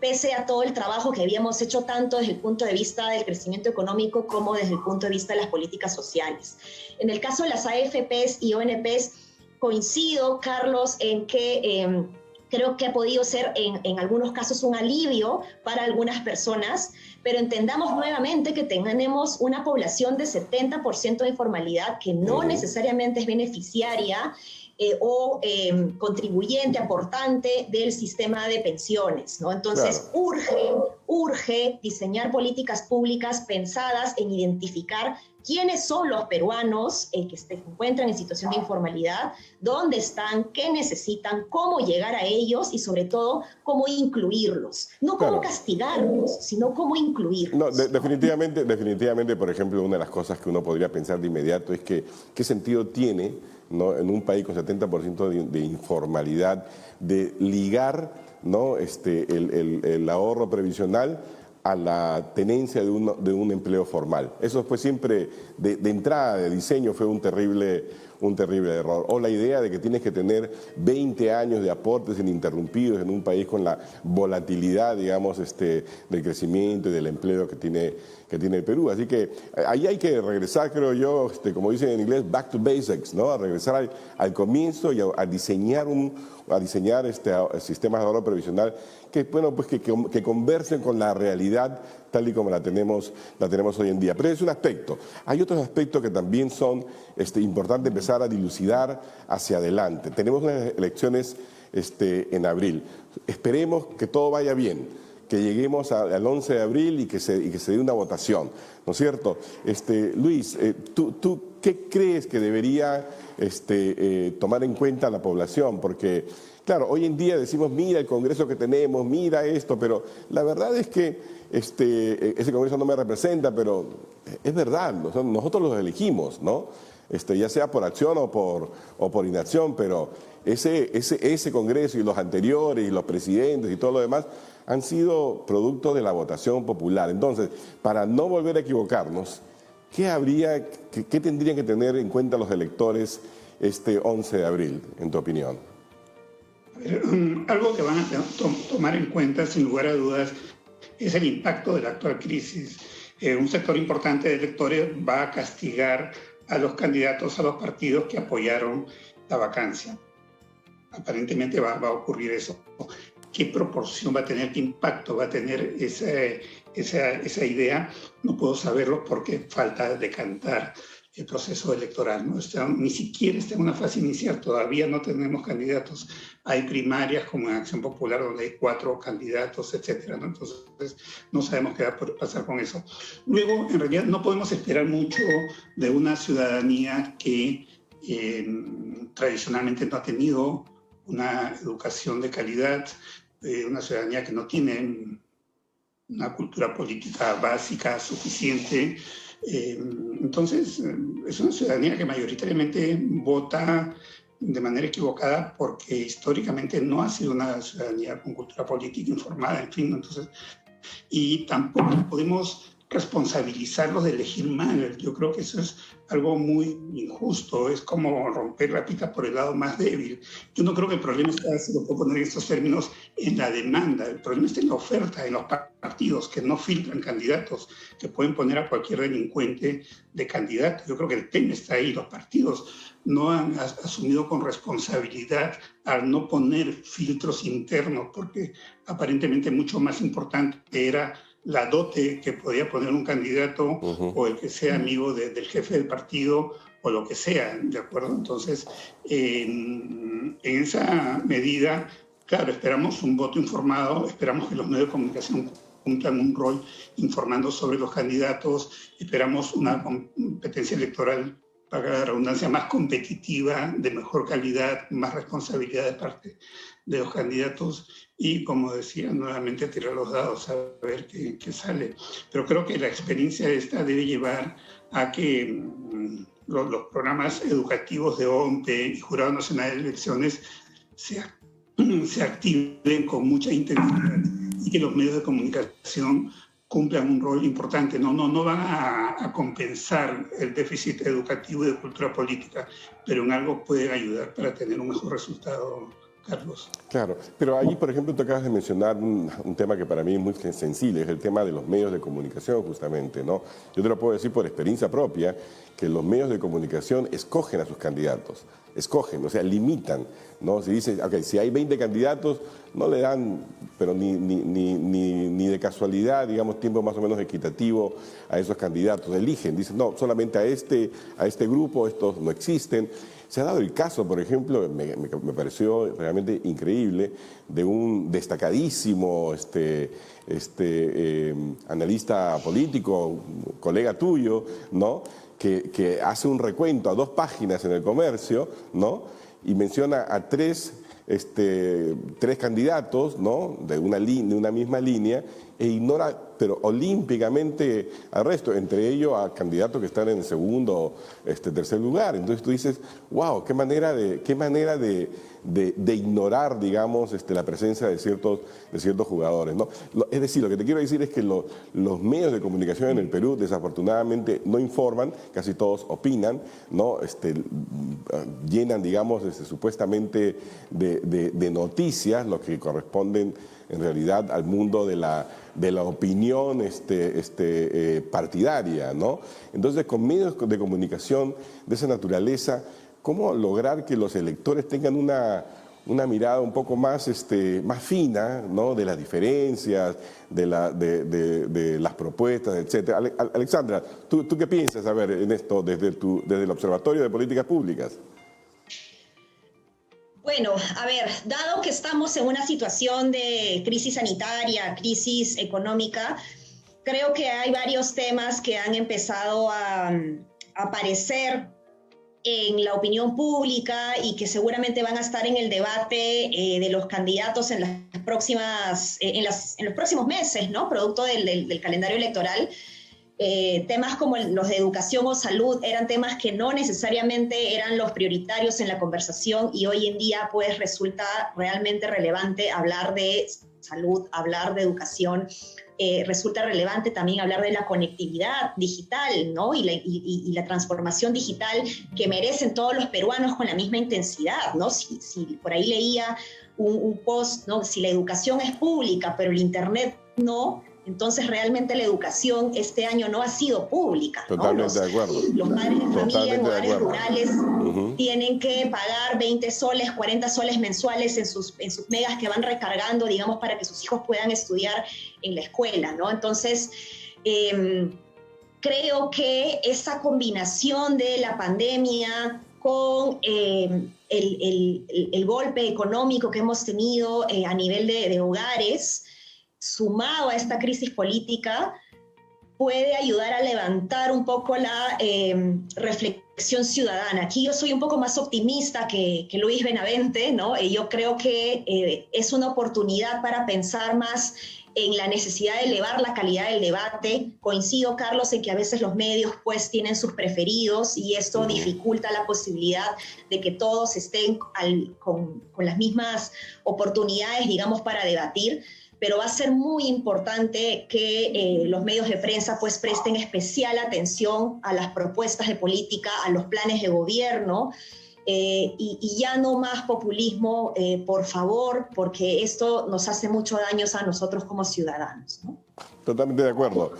pese a todo el trabajo que habíamos hecho tanto desde el punto de vista del crecimiento económico como desde el punto de vista de las políticas sociales. En el caso de las AFPs y ONPs, coincido, Carlos, en que creo que ha podido ser en algunos casos un alivio para algunas personas, pero entendamos nuevamente que tenemos una población de 70% de informalidad que no necesariamente es beneficiaria o contribuyente, aportante del sistema de pensiones, ¿no? Entonces, urge diseñar políticas públicas pensadas en identificar quiénes son los peruanos que se encuentran en situación de informalidad, dónde están, qué necesitan, cómo llegar a ellos y sobre todo cómo incluirlos. No cómo castigarlos, sino cómo incluirlos. No, definitivamente, por ejemplo, una de las cosas que uno podría pensar de inmediato es que qué sentido tiene, ¿no?, en un país con 70% de informalidad, de ligar, ¿no?, el ahorro previsional a la tenencia de un empleo formal. Eso fue siempre, de entrada, de diseño, fue un terrible error. O la idea de que tienes que tener 20 años de aportes ininterrumpidos en un país con la volatilidad, digamos, del crecimiento y del empleo que tiene el Perú. Así que ahí hay que regresar, creo yo, como dicen en inglés, back to basics, ¿no? A regresar al comienzo y a diseñar sistemas de ahorro previsional que, bueno, pues que conversen con la realidad tal y como la tenemos hoy en día. Pero es un aspecto. Hay otros aspectos que también son importantes empezar a dilucidar hacia adelante. Tenemos unas elecciones en abril. Esperemos que todo vaya bien, que lleguemos al 11 de abril y que se dé una votación, ¿no es cierto? Luis, ¿tú qué crees que debería tomar en cuenta la población? Porque, claro, hoy en día decimos, mira el Congreso que tenemos, mira esto, pero la verdad es que ese Congreso no me representa, pero es verdad, nosotros los elegimos, ¿no? Ya sea por acción o por inacción, pero ese Congreso y los anteriores y los presidentes y todo lo demás han sido producto de la votación popular. Entonces, para no volver a equivocarnos, ¿qué tendrían que tener en cuenta los electores este 11 de abril, en tu opinión? Algo que van a tomar en cuenta, sin lugar a dudas, es el impacto de la actual crisis. Un sector importante de electores va a castigar a los candidatos, a los partidos que apoyaron la vacancia. Aparentemente va a ocurrir eso. ¿Qué proporción va a tener, qué impacto va a tener esa idea? No puedo saberlo porque falta decantar el proceso electoral, ¿no? Ni siquiera está en una fase inicial, todavía no tenemos candidatos. Hay primarias como en Acción Popular donde hay 4 candidatos, etcétera, ¿no? Entonces no sabemos qué va a pasar con eso. Luego, en realidad, no podemos esperar mucho de una ciudadanía que tradicionalmente no ha tenido una educación de calidad, una ciudadanía que no tiene una cultura política básica suficiente. Entonces, es una ciudadanía que mayoritariamente vota de manera equivocada porque históricamente no ha sido una ciudadanía con cultura política informada, en fin. Entonces, y tampoco podemos responsabilizarlos de elegir mal. Yo creo que eso es algo muy injusto, es como romper la pita por el lado más débil. Yo no creo que el problema está, si lo puedo poner en estos términos, en la demanda. El problema está en la oferta, en los partidos que no filtran candidatos, que pueden poner a cualquier delincuente de candidato. Yo creo que el tema está ahí. Los partidos no han asumido con responsabilidad al no poner filtros internos, porque aparentemente mucho más importante era la dote que podía poner un candidato o el que sea amigo del jefe del partido o lo que sea, ¿de acuerdo? Entonces, en esa medida, claro, esperamos un voto informado, esperamos que los medios de comunicación cumplan un rol informando sobre los candidatos, esperamos una competencia electoral, para la redundancia, más competitiva, de mejor calidad, más responsabilidad de parte de los candidatos y, como decía, nuevamente tirar los dados a ver qué sale. Pero creo que la experiencia esta debe llevar a que los programas educativos de OMPE y Jurado Nacional de Elecciones se activen con mucha intensidad y que los medios de comunicación cumplan un rol importante. No van a compensar el déficit educativo y de cultura política, pero en algo pueden ayudar para tener un mejor resultado, Carlos. Claro, pero ahí, por ejemplo, tú acabas de mencionar un tema que para mí es muy sensible, es el tema de los medios de comunicación, justamente, ¿no? Yo te lo puedo decir por experiencia propia, que los medios de comunicación escogen a sus candidatos, escogen, o sea, limitan, ¿no? Si dicen, ok, si hay 20 candidatos, no le dan, pero ni de casualidad, digamos, tiempo más o menos equitativo a esos candidatos, eligen, dicen, no, solamente a este grupo, estos no existen. Se ha dado el caso, por ejemplo, me pareció realmente increíble, de un destacadísimo analista político, colega tuyo, ¿no? Que hace un recuento a 2 páginas en El Comercio, ¿no? Y menciona a tres candidatos, ¿no? de una misma línea, e ignora, pero olímpicamente, al resto, entre ellos a candidatos que están en el segundo, tercer lugar. Entonces tú dices, wow, qué manera de ignorar, digamos, la presencia de ciertos jugadores, ¿no? Es decir, lo que te quiero decir es que los medios de comunicación en el Perú, desafortunadamente, no informan, casi todos opinan, ¿no? Llenan, digamos, supuestamente de noticias, lo que corresponden en realidad al mundo de la opinión partidaria, ¿no? Entonces, con medios de comunicación de esa naturaleza, ¿cómo lograr que los electores tengan una mirada un poco más fina, ¿no? De las diferencias, de las propuestas, etcétera? Alexandra, ¿tú qué piensas, a ver, en esto desde el Observatorio de Políticas Públicas? Bueno, a ver, dado que estamos en una situación de crisis sanitaria, crisis económica, creo que hay varios temas que han empezado a aparecer en la opinión pública y que seguramente van a estar en el debate de los candidatos en los próximos meses, ¿no? Producto del calendario electoral. Temas como los de educación o salud eran temas que no necesariamente eran los prioritarios en la conversación, y hoy en día pues resulta realmente relevante hablar de salud, hablar de educación. Resulta relevante también hablar de la conectividad digital, ¿no? y la transformación digital que merecen todos los peruanos con la misma intensidad, ¿no? Si por ahí leía un post, ¿no? Si la educación es pública pero el Internet no, entonces realmente la educación este año no ha sido pública, ¿no? Totalmente de acuerdo. Los padres de familia en lugares rurales tienen que pagar 20 soles, 40 soles mensuales en sus megas que van recargando, digamos, para que sus hijos puedan estudiar en la escuela, ¿no? Entonces, creo que esa combinación de la pandemia con el golpe económico que hemos tenido a nivel de hogares, sumado a esta crisis política, puede ayudar a levantar un poco la reflexión ciudadana. Aquí yo soy un poco más optimista que Luis Benavente, ¿no? Yo creo que es una oportunidad para pensar más en la necesidad de elevar la calidad del debate. Coincido, Carlos, en que a veces los medios pues tienen sus preferidos y esto dificulta la posibilidad de que todos estén con las mismas oportunidades, digamos, para debatir. Pero va a ser muy importante que los medios de prensa pues presten especial atención a las propuestas de política, a los planes de gobierno, y ya no más populismo, por favor, porque esto nos hace mucho daño a nosotros como ciudadanos, ¿no? Totalmente de acuerdo.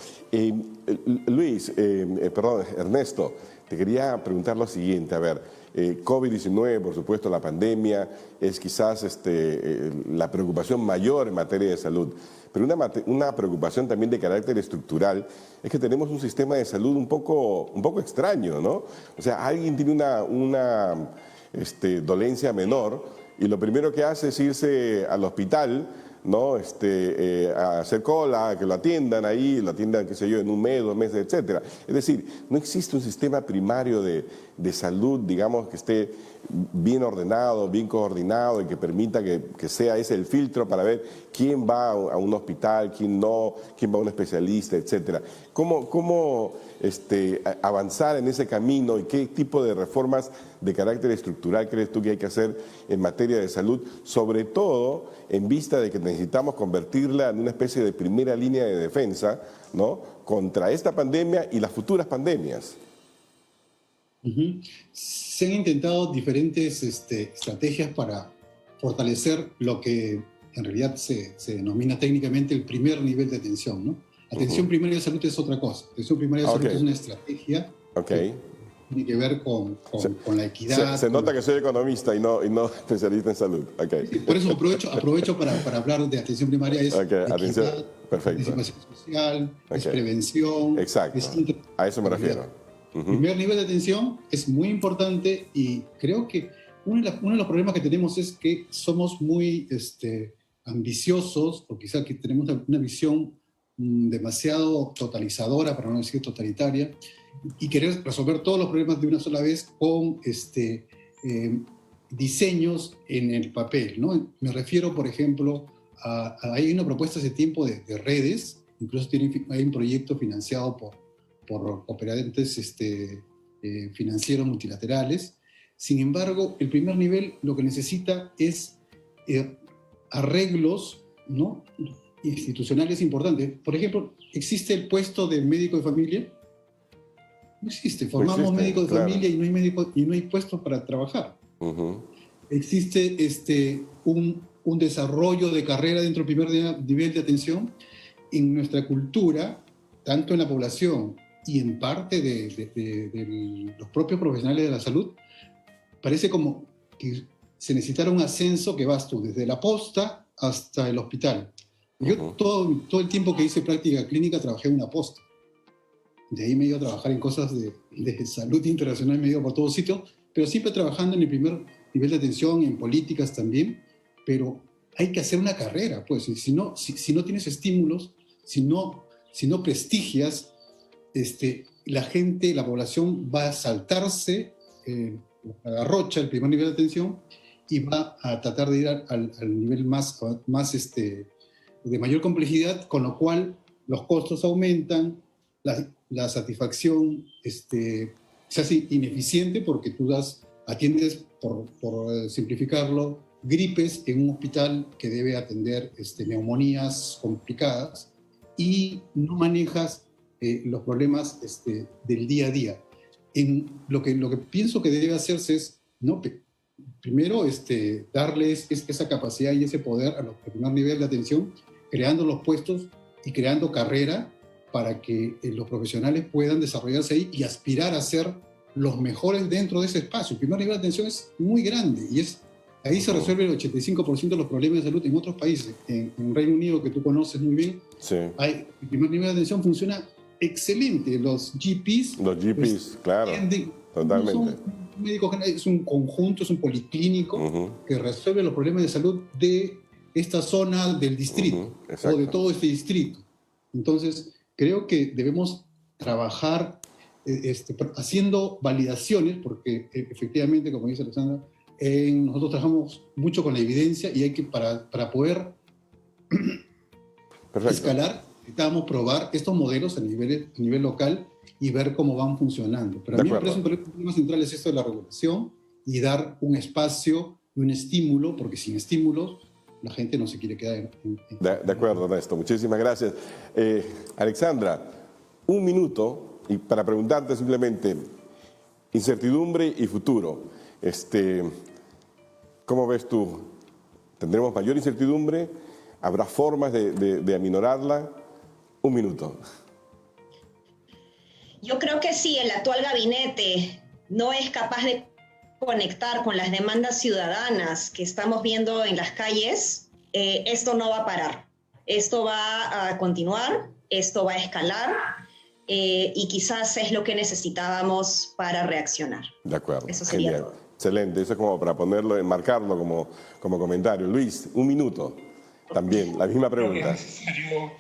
Luis, Ernesto, te quería preguntar lo siguiente, a ver. COVID-19, por supuesto, la pandemia, es quizás la preocupación mayor en materia de salud. Pero una preocupación también de carácter estructural es que tenemos un sistema de salud un poco extraño, ¿no? O sea, alguien tiene una dolencia menor y lo primero que hace es irse al hospital, ¿no? A hacer cola, que lo atiendan ahí, qué sé yo, en un mes, 2 meses, etcétera. Es decir, no existe un sistema primario de salud, digamos, que esté bien ordenado, bien coordinado y que permita que sea ese el filtro para ver quién va a un hospital, quién no, quién va a un especialista, etcétera. ¿Cómo avanzar en ese camino y qué tipo de reformas de carácter estructural crees tú que hay que hacer en materia de salud, sobre todo en vista de que necesitamos convertirla en una especie de primera línea de defensa, ¿no?, contra esta pandemia y las futuras pandemias? Se han intentado diferentes estrategias para fortalecer lo que en realidad se denomina técnicamente el primer nivel de atención, ¿no? Atención primaria de salud es otra cosa. Atención primaria de salud es una estrategia que tiene que ver con la equidad. Se nota que soy economista y no especialista en salud. Sí, por eso aprovecho para hablar de atención primaria. Es atención, equidad, perfecto. participación social, es prevención. Exacto, a eso me refiero. El primer nivel de atención es muy importante y creo que uno de los problemas que tenemos es que somos muy ambiciosos, o quizá que tenemos una visión demasiado totalizadora, para no decir totalitaria, y querer resolver todos los problemas de una sola vez con diseños en el papel, ¿no? Me refiero, por ejemplo, hay una propuesta hace tiempo de redes, incluso hay un proyecto financiado por operadores financieros multilaterales. Sin embargo, el primer nivel lo que necesita es arreglos, ¿no?, institucionales importantes. Por ejemplo, ¿existe el puesto de médico de familia? No existe. Formamos médicos de familia y no hay puestos para trabajar. Existe un desarrollo de carrera dentro del primer nivel de atención. En nuestra cultura, tanto en la población y en parte de los propios profesionales de la salud, parece como que se necesitara un ascenso que vas tú desde la posta hasta el hospital. Yo todo el tiempo que hice práctica clínica trabajé en una posta. De ahí me he ido a trabajar en cosas de salud internacional, me he ido por todos sitios, pero siempre trabajando en el primer nivel de atención, en políticas también. Pero hay que hacer una carrera, pues. Si no tienes estímulos, si no prestigias, la gente, la población va a saltarse la garrocha, el primer nivel de atención, y va a tratar de ir al nivel más de mayor complejidad, con lo cual los costos aumentan, la satisfacción se hace ineficiente porque tú atiendes, por simplificarlo, gripes en un hospital que debe atender neumonías complicadas y no manejas los problemas del día a día. Lo que pienso que debe hacerse es, ¿no?, primero darles esa capacidad y ese poder a los de primer nivel de atención, creando los puestos y creando carrera para que los profesionales puedan desarrollarse ahí y aspirar a ser los mejores dentro de ese espacio. El primer nivel de atención es muy grande y ahí se resuelve el 85% de los problemas de salud en otros países. En Reino Unido, que tú conoces muy bien, el primer nivel de atención funciona excelente. Los GPs, claro, totalmente. Son médicos generales, es un conjunto, es un policlínico que resuelve los problemas de salud de esta zona del distrito o de todo este distrito. Entonces, creo que debemos trabajar haciendo validaciones, porque efectivamente, como dice Alexandra, nosotros trabajamos mucho con la evidencia y hay que, para poder escalar, necesitamos probar estos modelos a nivel local y ver cómo van funcionando. Pero a mí me parece un problema central es esto de la regulación y dar un espacio y un estímulo, porque sin estímulos la gente no se quiere quedar De acuerdo, Ernesto. Muchísimas gracias. Alexandra, un minuto y para preguntarte simplemente, incertidumbre y futuro. ¿Cómo ves tú? ¿Tendremos mayor incertidumbre? ¿Habrá formas de aminorarla? Un minuto. Yo creo que si el actual gabinete no es capaz de conectar con las demandas ciudadanas que estamos viendo en las calles, esto no va a parar. Esto va a continuar, esto va a escalar y quizás es lo que necesitábamos para reaccionar. De acuerdo. Eso sería todo. Excelente. Eso es como para ponerlo, enmarcarlo como comentario. Luis, un minuto. También, la misma pregunta. Es necesario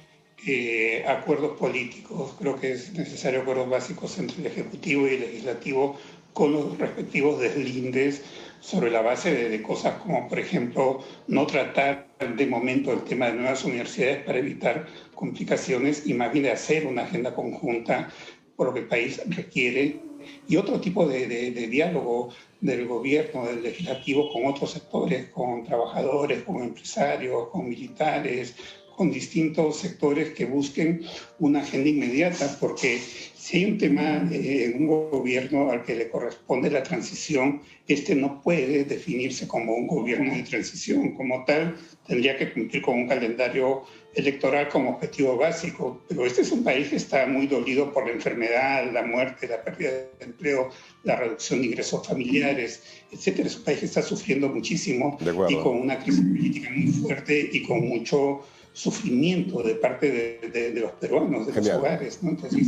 acuerdos políticos, creo que es necesario acuerdos básicos entre el Ejecutivo y el Legislativo con los respectivos deslindes sobre la base de cosas como, por ejemplo, no tratar de momento el tema de nuevas universidades para evitar complicaciones y más bien de hacer una agenda conjunta por lo que el país requiere, y otro tipo de diálogo del gobierno, del legislativo con otros sectores, con trabajadores, con empresarios, con militares, con distintos sectores que busquen una agenda inmediata, porque si hay un tema en un gobierno al que le corresponde la transición, este no puede definirse como un gobierno de transición. Como tal, tendría que cumplir con un calendario electoral como objetivo básico, pero este es un país que está muy dolido por la enfermedad, la muerte, la pérdida de empleo, la reducción de ingresos familiares, etcétera. Es un país que está sufriendo muchísimo y con una crisis política muy fuerte y con mucho sufrimiento de parte de los peruanos, de los hogares, ¿no? Entonces,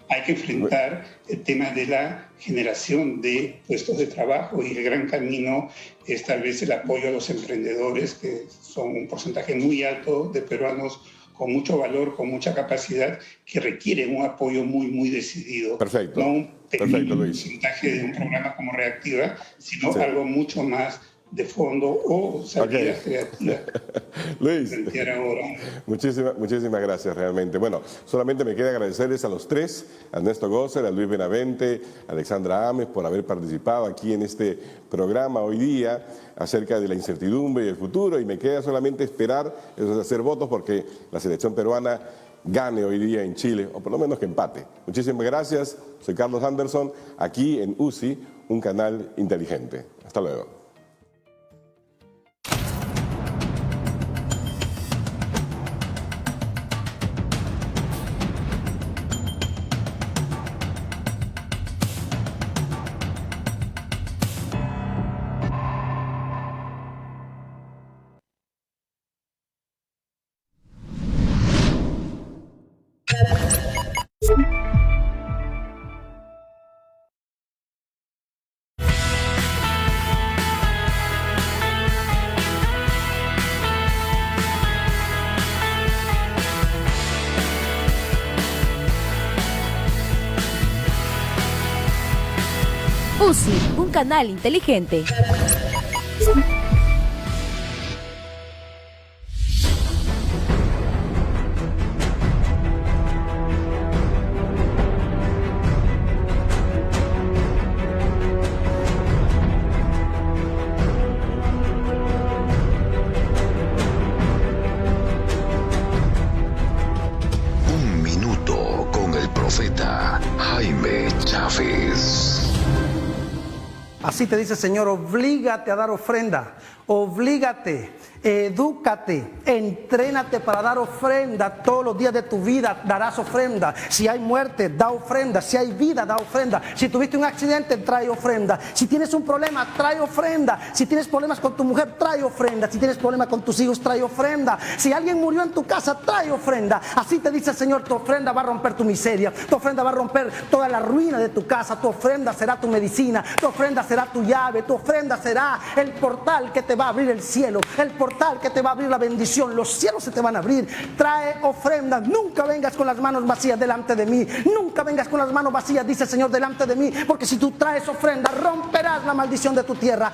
hay que enfrentar el tema de la generación de puestos de trabajo, y el gran camino es tal vez el apoyo a los emprendedores, que son un porcentaje muy alto de peruanos con mucho valor, con mucha capacidad, que requieren un apoyo muy, muy decidido. Perfecto. No un pequeño porcentaje de un programa como Reactiva, sino algo mucho más de fondo o salidas creativas. Luis, muchísimas gracias realmente. Bueno, solamente me queda agradecerles a los tres, a Ernesto Gosser, a Luis Benavente, a Alexandra Ames, por haber participado aquí en este programa hoy día acerca de la incertidumbre y el futuro, y me queda solamente esperar, eso es hacer votos, porque la selección peruana gane hoy día en Chile, o por lo menos que empate. Muchísimas gracias, soy Carlos Anderson, aquí en UCI, un canal inteligente. Hasta luego. UCI, un canal inteligente. Un minuto con el profeta Jaime Chávez. Así te dice el Señor, oblígate a dar ofrenda, oblígate, edúcate, entrénate para dar ofrenda. Todos los días de tu vida darás ofrenda. Si hay muerte, da ofrenda. Si hay vida, da ofrenda. Si tuviste un accidente, trae ofrenda. Si tienes un problema, trae ofrenda. Si tienes problemas con tu mujer, trae ofrenda. Si tienes problemas con tus hijos, trae ofrenda. Si alguien murió en tu casa, trae ofrenda. Así te dice el Señor, tu ofrenda va a romper tu miseria. Tu ofrenda va a romper toda la ruina de tu casa. Tu ofrenda será tu medicina. Tu ofrenda será tu llave. Tu ofrenda será el portal que te va a abrir el cielo. El portal que te va a abrir la bendición. Los cielos se te van a abrir. Trae ofrenda. Nunca vengas con las manos vacías delante de mí. Nunca vengas con las manos vacías, dice el Señor, delante de mí. Porque si tú traes ofrenda, romperás la maldición de tu tierra.